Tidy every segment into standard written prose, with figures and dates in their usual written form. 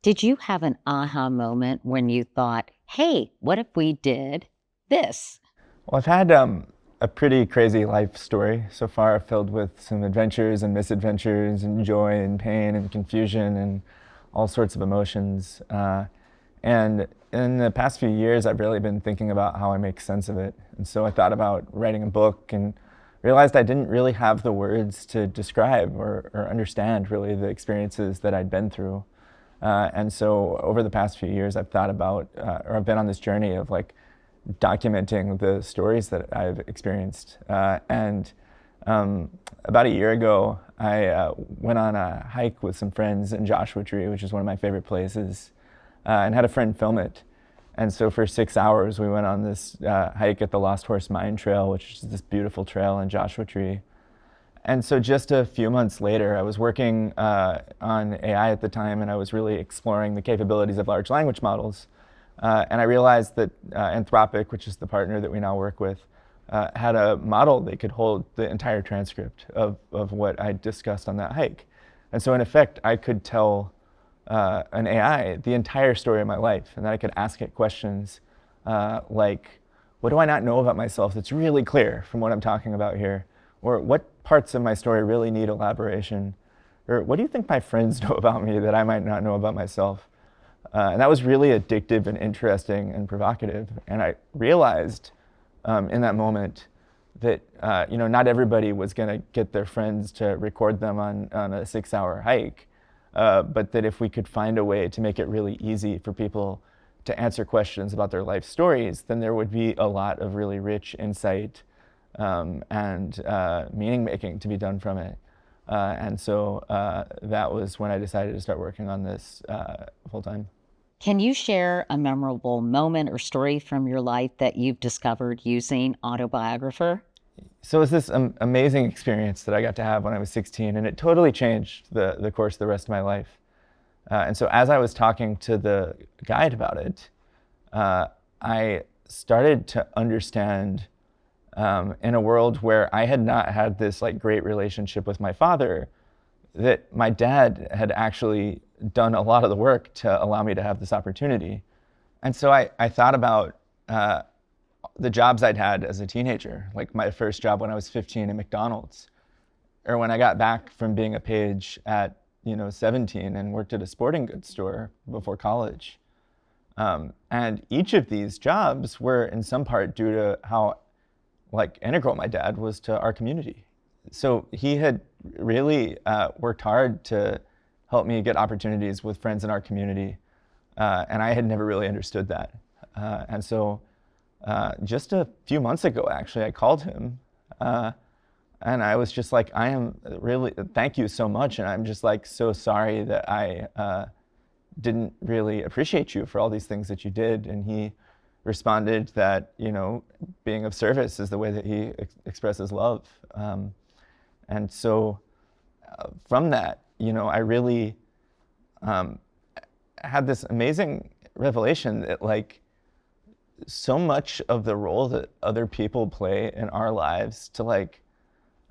Did you have an aha moment when you thought, hey, what if we did this? Well, I've had a pretty crazy life story so far, filled with some adventures and misadventures, and joy and pain and confusion and all sorts of emotions. And in the past few years, I've really been thinking about how I make sense of it. And so I thought about writing a book and realized I didn't really have the words to describe or understand really the experiences that I'd been through. And so over the past few years, I've thought about, or I've been on this journey of like documenting the stories that I've experienced. And about a year ago, I went on a hike with some friends in Joshua Tree, which is one of my favorite places, and had a friend film it. And so for 6 hours, we went on this hike at the Lost Horse Mine Trail, which is this beautiful trail in Joshua Tree. And so just a few months later, I was working on AI at the time, and I was really exploring the capabilities of large language models. And I realized that Anthropic, which is the partner that we now work with, had a model that could hold the entire transcript of what I discussed on that hike. And so in effect, I could tell an AI the entire story of my life, and then I could ask it questions like, what do I not know about myself that's really clear from what I'm talking about here? Or what parts of my story really need elaboration? Or what do you think my friends know about me that I might not know about myself? And that was really addictive and interesting and provocative. And I realized in that moment that not everybody was going to get their friends to record them on a 6 hour hike, but that if we could find a way to make it really easy for people to answer questions about their life stories, then there would be a lot of really rich insight and meaning making to be done from it. And so that was when I decided to start working on this full time. Can you share a memorable moment or story from your life that you've discovered using Autobiographer? So it was this amazing experience that I got to have when I was 16, and it totally changed the course of the rest of my life. And so as I was talking to the guide about it, I started to understand in a world where I had not had this like great relationship with my father, that my dad had actually done a lot of the work to allow me to have this opportunity. And so I thought about the jobs I'd had as a teenager, like my first job when I was 15 at McDonald's, or when I got back from being a page at 17 and worked at a sporting goods store before college. And each of these jobs were in some part due to how like integral my dad was to our community. So he had really worked hard to help me get opportunities with friends in our community. And I had never really understood that. And so just a few months ago, actually, I called him and I was just like, I am really, thank you so much. And I'm just like, so sorry that I didn't really appreciate you for all these things that you did. And he responded that, being of service is the way that he expresses love. And so from that, I really had this amazing revelation that like so much of the role that other people play in our lives to like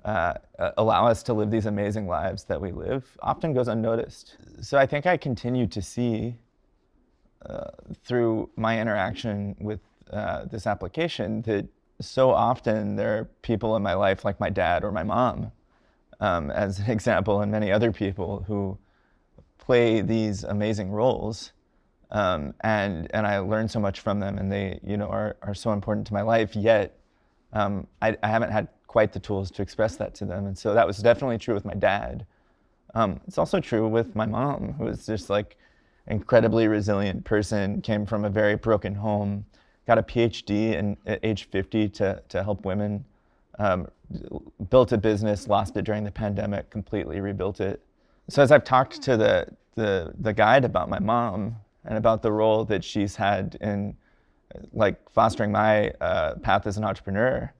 allow us to live these amazing lives that we live often goes unnoticed. So I think I continue to see through my interaction with this application that so often there are people in my life like my dad or my mom, as an example, and many other people who play these amazing roles. And I learn so much from them, and they are so important to my life, yet I haven't had quite the tools to express that to them. And so that was definitely true with my dad. It's also true with my mom, who is just like incredibly resilient person, came from a very broken home, got a PhD at age 50 to help women, built a business, lost it during the pandemic, completely rebuilt it. So as I've talked to the guide about my mom and about the role that she's had in like fostering my path as an entrepreneur,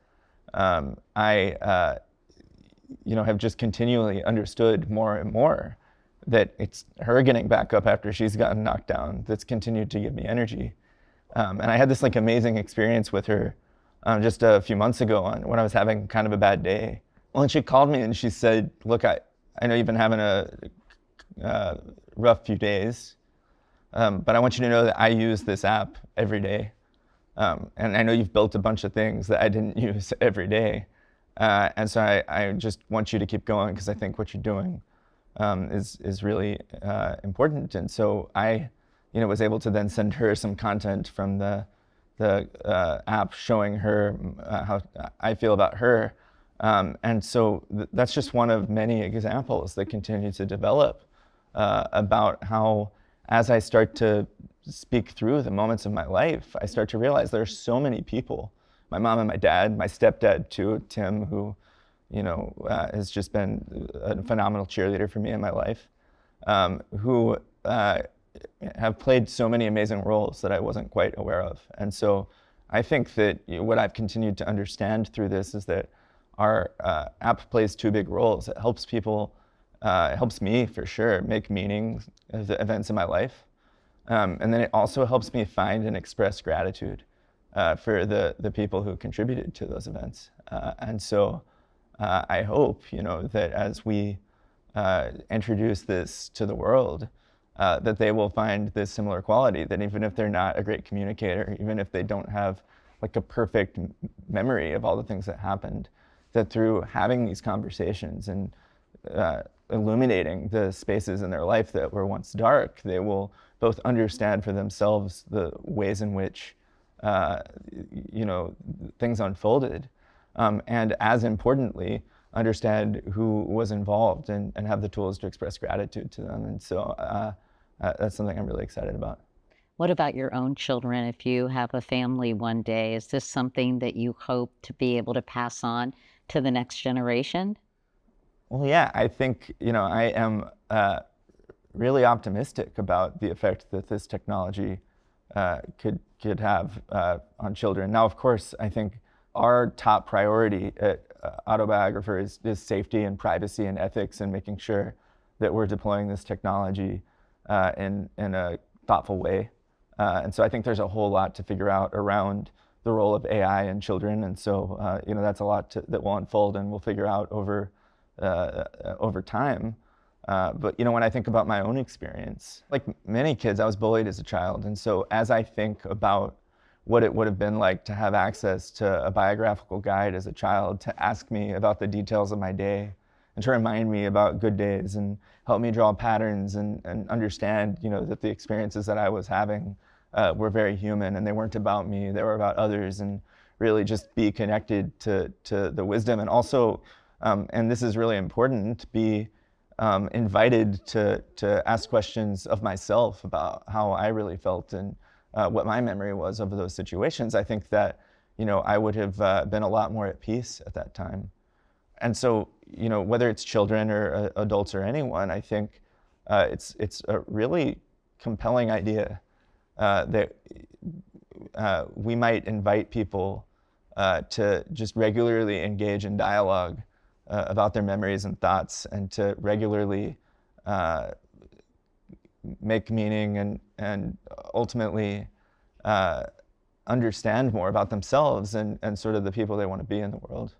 I have just continually understood more and more that it's her getting back up after she's gotten knocked down that's continued to give me energy. And I had this like amazing experience with her just a few months ago when I was having kind of a bad day. Well, and she called me and she said, look, I know you've been having a rough few days, But I want you to know that I use this app every day. And I know you've built a bunch of things that I didn't use every day. And so I just want you to keep going because I think what you're doing is really important. And so I, was able to then send her some content from the app showing her how I feel about her. And so that's just one of many examples that continue to develop about how, as I start to speak through the moments of my life, I start to realize there are so many people, my mom and my dad, my stepdad too, Tim, who, has just been a phenomenal cheerleader for me in my life, who have played so many amazing roles that I wasn't quite aware of. And so I think that what I've continued to understand through this is that our app plays two big roles. It helps people, it helps me for sure make meaning of the events in my life. And then it also helps me find and express gratitude for the people who contributed to those events. And so I hope, that as we introduce this to the world, that they will find this similar quality, that even if they're not a great communicator, even if they don't have like a perfect memory of all the things that happened, that through having these conversations and illuminating the spaces in their life that were once dark, they will both understand for themselves the ways in which things unfolded, and as importantly, understand who was involved and have the tools to express gratitude to them. And so that's something I'm really excited about. What about your own children? If you have a family one day, is this something that you hope to be able to pass on to the next generation? Well, yeah, I think, I am really optimistic about the effect that this technology could have on children. Now, of course, I think our top priority at Autobiographer is safety and privacy and ethics and making sure that we're deploying this technology in a thoughtful way. And so I think there's a whole lot to figure out around the role of AI in children. And so, that's a lot that will unfold and we'll figure out over time. But when I think about my own experience, like many kids, I was bullied as a child. And so as I think about what it would have been like to have access to a biographical guide as a child, to ask me about the details of my day and to remind me about good days and help me draw patterns and understand, that the experiences that I was having were very human and they weren't about me, they were about others, and really just be connected to the wisdom. And also, and this is really important, be invited to ask questions of myself about how I really felt and what my memory was of those situations. I think that, I would have been a lot more at peace at that time. And so, whether it's children or adults or anyone, I think it's a really compelling idea that we might invite people to just regularly engage in dialogue about their memories and thoughts, and to regularly make meaning and ultimately understand more about themselves and sort of the people they want to be in the world.